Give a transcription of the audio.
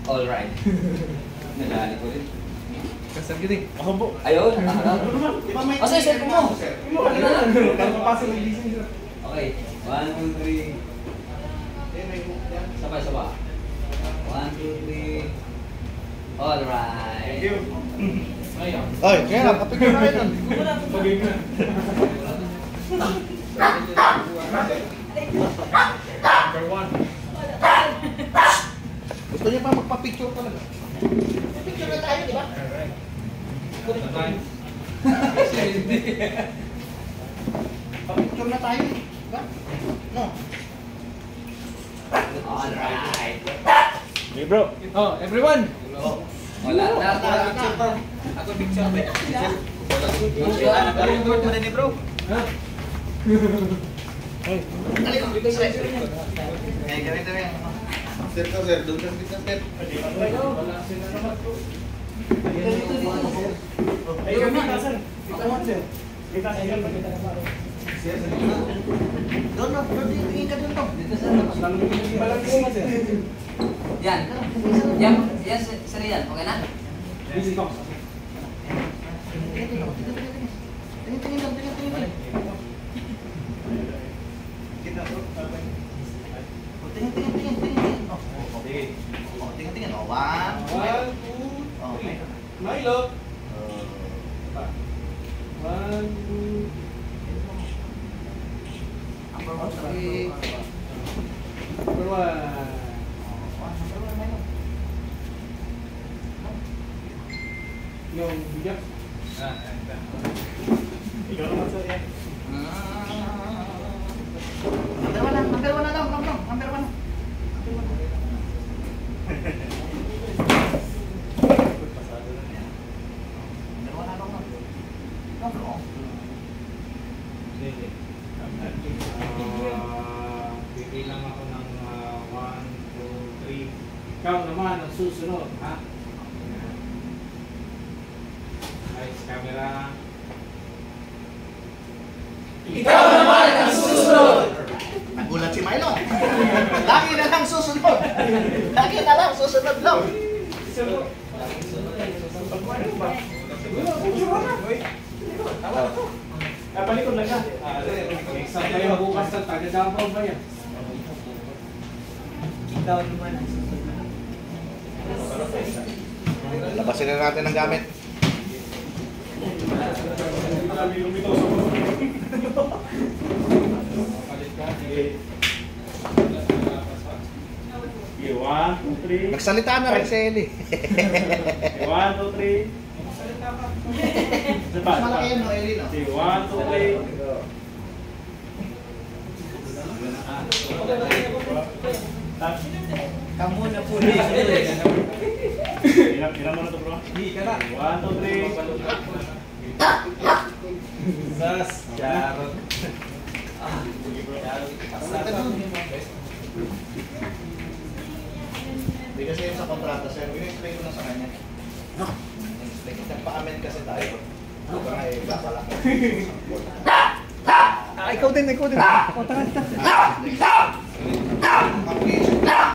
Alright. Nalali ko rin. Kasar gini. Ako po. Ayun, nakakalaw. Oh, sir, sir, mo. Papasok ng gising sir. Okay, 1, 2, 3. Sabay, sabay. 1, 2, 3. Alright. Thank you. Ay, kaya lang, kapigyan na kayo nun. Pagiging na. Number 1. Gusto niya pa magpa-picture talaga. Picture na tayo, di ba? Alright. Pa-picture na tayo, di ba? No. Alright. Hey bro. Oh, everyone! Wala na. Ako picture ba? Ano yung mo na ni bro? Ha? Hey. Dali ko, dito sir. Eh, ganito yan. Sir ka, sir. Doon ka, sir. Wala sila naman bro. Ay, kami ka, sir. Ito mo, sir. Kita sa iyo. Sir, sir. Doon, no. Doon, tingin ka doon, Tom. Dito sa Malaki ka, sir. Yan. Yan, yan, sir yan. Okay na? Busy ko. Tingin lang, tingin. Kita, bro. Tingin. Oh, Sige. oh, tingin. Oh, 1, 1, 2, oh, 3. Milo. 1, 2, number 1, 3. number 1. Yung bijak. Ikaw naman sir yan. Number 1 na lang, number 1. Sige. Bibilang ako ng 1, 2, 3. Ikaw naman ang susunod, ha? Nice camera. Ikaw naman ang susunod! Nagulat si Milo. Lagi na lang susunod. Lagi na lang susunod lang. Palikod lang ka. Exam kayo bukas sa taga-Davao ba yan? Ikaw naman ang susunod. Labasin na natin ang gamit. Okay, 1, 2, 3. Nagsalita na rin si Eli. 1, 2, 3. Mas malaki yan, no, Eli, no? 1, 2, 3. Kamu na po. Ilan mo na ito bro? Hindi ka na. 1, 2, 3. Sas, charot. Hindi kasi yun sa kontrata, sir. In-explain ko na sa kanya. Nagpa-amend kasi tayo. Baka ay babala ko. Ikaw din. Ikaw, tangan. Ang